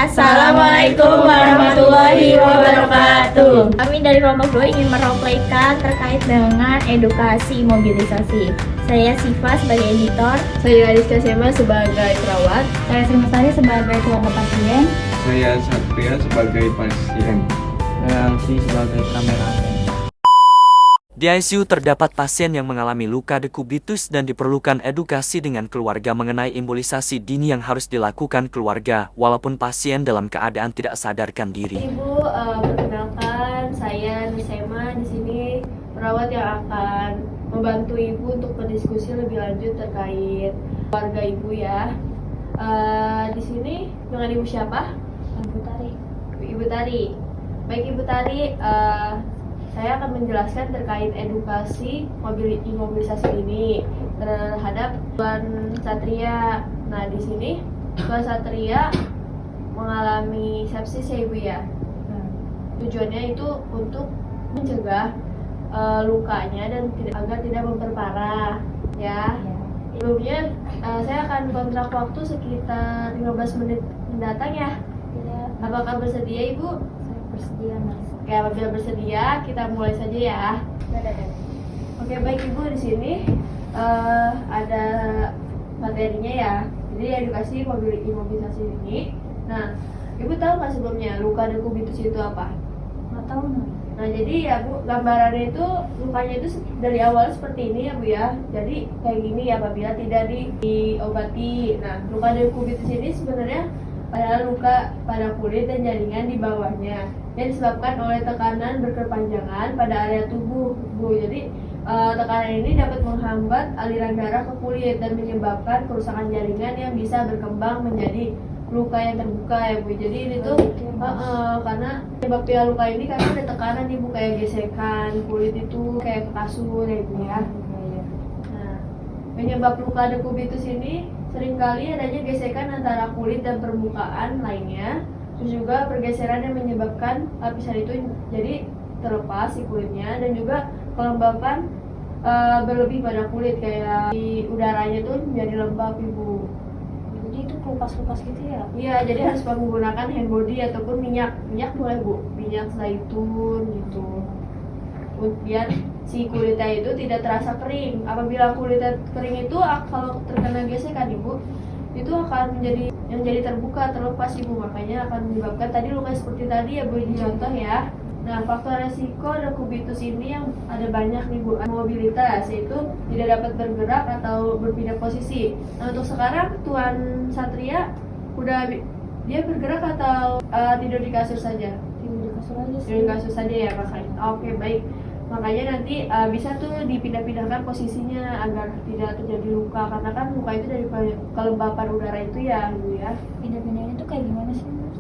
Assalamualaikum warahmatullahi wabarakatuh. Kami dari kelompok 2 ingin meroplaykan terkait dengan edukasi imobilisasi. Saya Siva sebagai editor. Saya Ariska Sema sebagai perawat. Saya Sri Mustari sebagai keluarga pasien. Saya Satria sebagai pasien. Saya Alfi sebagai kameramen. Di ICU terdapat pasien yang mengalami luka dekubitus dan diperlukan edukasi dengan keluarga mengenai embolisasi dini yang harus dilakukan keluarga walaupun pasien dalam keadaan tidak sadarkan diri. Ibu, perkenalkan saya Nisema di sini perawat yang akan membantu ibu untuk berdiskusi lebih lanjut terkait keluarga ibu ya. Di sini dengan ibu siapa? Ibu Tari. Ibu Tari. Baik Ibu Tari, saya akan menjelaskan terkait edukasi imobilisasi ini terhadap Tuan Satria. Nah, di sini Tuan Satria mengalami sepsis ya Ibu ya. Tujuannya itu untuk mencegah lukanya dan agar tidak memperparah ya. Sebelumnya saya akan kontrak waktu sekitar 15 menit mendatang ya. Apakah bersedia Ibu? Saya bersedia, Mas. Oke, apabila bersedia, kita mulai saja ya. Oke, baik Ibu, di sini ada materinya ya. Jadi edukasi imobilisasi ini. Nah, Ibu tahu nggak sebelumnya luka dekubitus itu apa? Nggak tahu nih. Nah, jadi ya Bu, gambarannya itu lukanya itu dari awal seperti ini ya Bu ya. Jadi kayak gini ya apabila tidak diobati. Nah, luka dekubitus ini sebenarnya pada luka pada kulit dan jaringan di bawahnya yang disebabkan oleh tekanan berkepanjangan pada area tubuh, Bu. Jadi tekanan ini dapat menghambat aliran darah ke kulit dan menyebabkan kerusakan jaringan yang bisa berkembang menjadi luka yang terbuka ya Bu. Jadi ini tuh karena penyebabnya luka ini karena ada tekanan nih Bu, kayak gesekan kulit itu kayak ke kasur ya Bu ya. Nah, penyebab luka dekubitus ini seringkali adanya gesekan antara kulit dan permukaan lainnya. Terus juga pergeseran yang menyebabkan lapisan itu jadi terlepas si kulitnya, dan juga kelembapan berlebih pada kulit kayak di udaranya tuh menjadi lembab Ibu. Jadi itu kelupas-kelupas gitu ya? Iya, jadi harus menggunakan hand body ataupun minyak boleh Bu, minyak zaitun gitu. Biar si kulitnya itu tidak terasa kering. Apabila kulitnya kering itu kalau terkena gesekan Ibu, itu akan jadi terbuka, terlepas Ibu, makanya akan menyebabkan tadi luka seperti tadi ya Bu, ini contoh ya. Nah, faktor resiko dekubitus ini yang ada banyak nih Bu. Mobilitas, yaitu tidak dapat bergerak atau berpindah posisi. Nah, untuk sekarang Tuan Satria dia bergerak atau tidur di kasur saja? Tidur di kasur aja sih. Tidur di kasur saja ya makanya. Oke, baik. Makanya nanti bisa tuh dipindah-pindahkan posisinya agar tidak terjadi luka, karena kan luka itu dari kelembapan udara itu ya Bu ya. Pindah-pindahnya itu kayak gimana sih, Mas?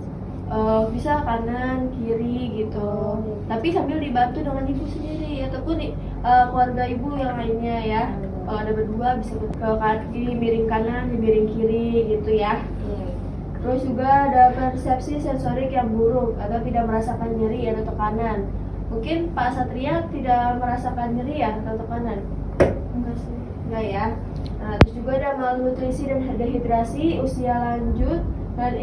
Bisa kanan, kiri gitu. Tapi sambil dibantu dengan ibu sendiri ataupun keluarga ibu yang lainnya ya. Kalau ada berdua bisa ke kaki miring kanan, miring kiri gitu ya. Terus juga ada persepsi sensorik yang buruk atau tidak merasakan nyeri atau tekanan. Mungkin Pak Satria tidak merasakan nyeri ya atau tekanan? Enggak sih. Enggak ya. Nah, terus juga ada malnutrisi dan dehidrasi, usia lanjut, dan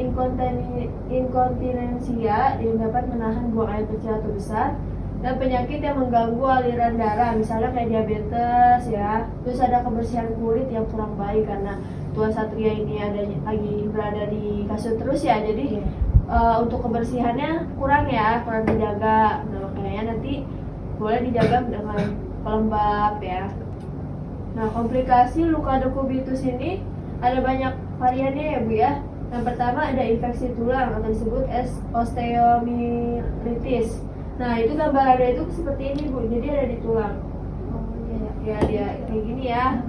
inkontinensia yang dapat menahan buang air kecil atau besar, dan penyakit yang mengganggu aliran darah, misalnya kayak diabetes ya. Terus ada kebersihan kulit yang kurang baik karena Tuan Satria ini lagi berada di kasur terus ya, jadi untuk kebersihannya kurang dijaga. Nah, makanya nanti boleh dijaga dengan pelembab ya. Nah, komplikasi luka dekubitus ini ada banyak variannya ya Bu ya. Yang pertama ada infeksi tulang atau disebut osteomyelitis. Nah, itu gambarannya itu seperti ini Bu, jadi ada di tulang. Ya dia kayak gini ya.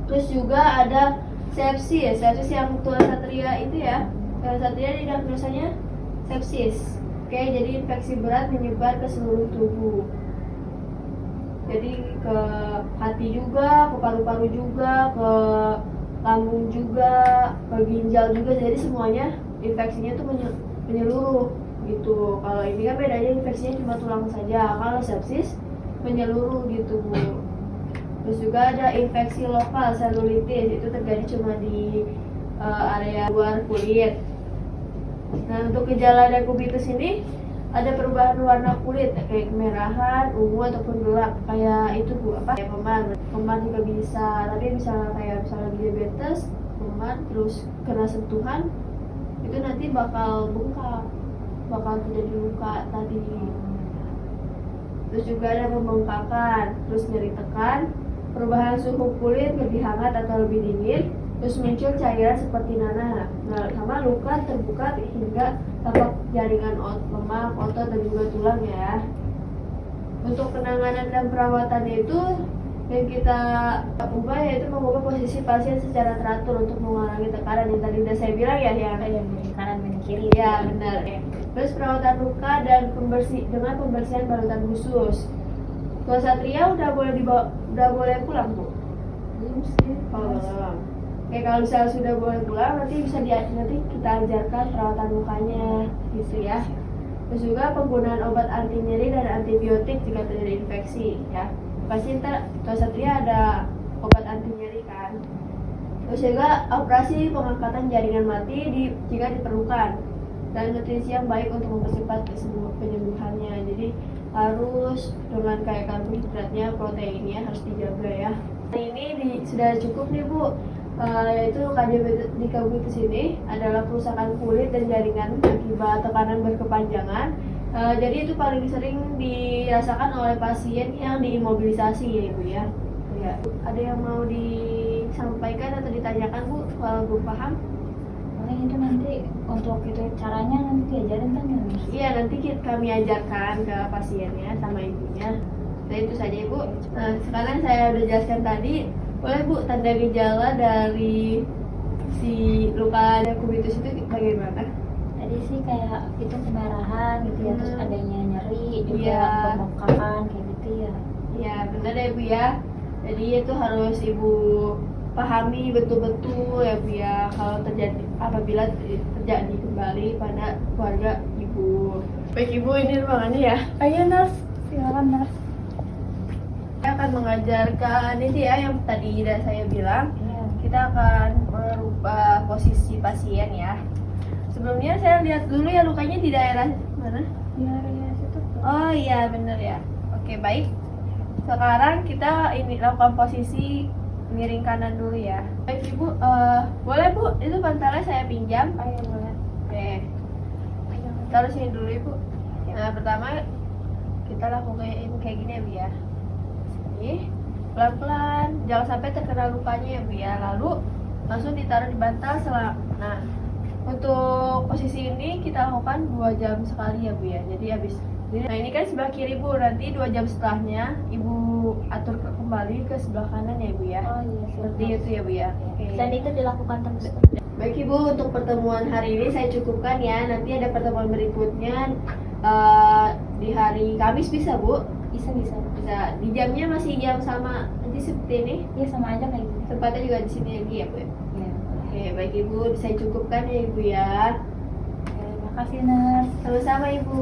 Terus juga ada sepsis yang Tuan Satria itu ya. Tuan Satria diagnosanya sepsis. Oke, jadi infeksi berat menyebar ke seluruh tubuh. Jadi ke hati juga, ke paru-paru juga, ke lambung juga, ke ginjal juga. Jadi semuanya infeksinya tuh menyeluruh gitu. Kalau ini kan bedanya infeksinya cuma tulang saja. Kalau sepsis menyeluruh gitu Bu. Terus juga ada infeksi lokal selulitis, itu terjadi cuma di area luar kulit. Nah, untuk gejala dekubitus ini ada perubahan warna kulit kayak kemerahan, ungu ataupun gelap. Kayak itu Bu, apa? Kayak memar juga bisa. Tapi misalnya diabetes, memar terus kena sentuhan itu nanti bakal bengkak, bakal terjadi luka tadi. Terus juga ada pembengkakan, terus nyeri tekan, perubahan suhu kulit lebih hangat atau lebih dingin, terus muncul cairan seperti nanah. Nah, sama luka terbuka hingga tampak jaringan lemak, otot dan juga tulang ya. Untuk penanganan dan perawatannya itu yang kita ubah yaitu mengubah posisi pasien secara teratur untuk mengurangi tekanan yang tadi udah saya bilang ya, yang Dari kanan dan kiri. ya benar. Terus perawatan luka dan dengan pembersihan balutan khusus. Tua Satria udah boleh pulang Bu? Belum sih. Oh, belum. Oke, kalau misalnya sudah boleh pulang nanti nanti kita ajarkan perawatan lukanya gitu ya. Terus juga penggunaan obat anti nyeri dan antibiotik jika terjadi infeksi ya. Pasti ntar Tua Satria ada obat anti nyeri kan. Terus juga operasi pengangkatan jaringan mati jika diperlukan, dan nutrisi yang baik untuk mempercepat penyembuhannya. Jadi harus dengan kayak karbohidratnya, proteinnya harus dijaga ya. Ini sudah cukup nih Bu. Yaitu luka dekubitus ini adalah kerusakan kulit dan jaringan akibat tekanan berkepanjangan. Jadi itu paling sering dirasakan oleh pasien yang diimobilisasi ya Ibu ya. Ya. Ada yang mau disampaikan atau ditanyakan Bu kalau belum paham? Paling itu nanti untuk itu caranya nanti diajarin kan ya? Iya, nanti kami ajarkan ke pasiennya sama ibunya. Nah itu saja Ibu. Nah sekarang saya udah jelaskan tadi. Boleh Bu, tanda gejala dari si luka dekubitus itu bagaimana? Tadi sih kayak itu kemerahan gitu ya, terus adanya nyeri juga, Iya. pembengkakan kayak gitu ya. Ya benar ya Bu ya. Jadi itu harus Ibu pahami betul-betul ya Bu ya, kalau apabila terjadi kembali pada keluarga Ibu. Baik Ibu, ini ruangannya ya. Ayo nurse, silakan nurse. Saya akan mengajarkan ini ya yang tadi udah saya bilang. Iya. Kita akan merubah posisi pasien ya. Sebelumnya saya lihat dulu ya lukanya di daerah mana? Di area situ. Oh iya bener ya. Oke baik. Sekarang kita ini lakukan posisi miring kanan dulu ya. Baik Ibu, boleh Bu? Itu bantalnya saya pinjam. Ayo boleh. Oke. Taruh sini dulu Ibu. Nah pertama kita lakukan kayak gini ya Bu ya. Sini. Pelan-pelan, jangan sampai terkena lukanya ya Bu ya. Lalu langsung ditaruh di bantal Nah, untuk posisi ini kita lakukan 2 jam sekali ya Bu ya. Jadi habis. Nah ini kan sebelah kiri Bu. Nanti 2 jam setelahnya Ibu atur kembali ke sebelah kanan ya Bu ya. Oh iya. Seperti itu ya Bu ya. Oke. Dan itu dilakukan terus. Baik Ibu, untuk pertemuan hari ini saya cukupkan ya. Nanti ada pertemuan berikutnya di hari Kamis bisa Bu? Bisa. Bisa. Di jamnya masih jam sama nanti seperti ini. Iya sama aja kayak gitu. Tempatnya juga di sini lagi ya Bu. Iya. Oke, baik Ibu, saya cukupkan ya Ibu ya. Oke, makasih nurse. Sama-sama Ibu.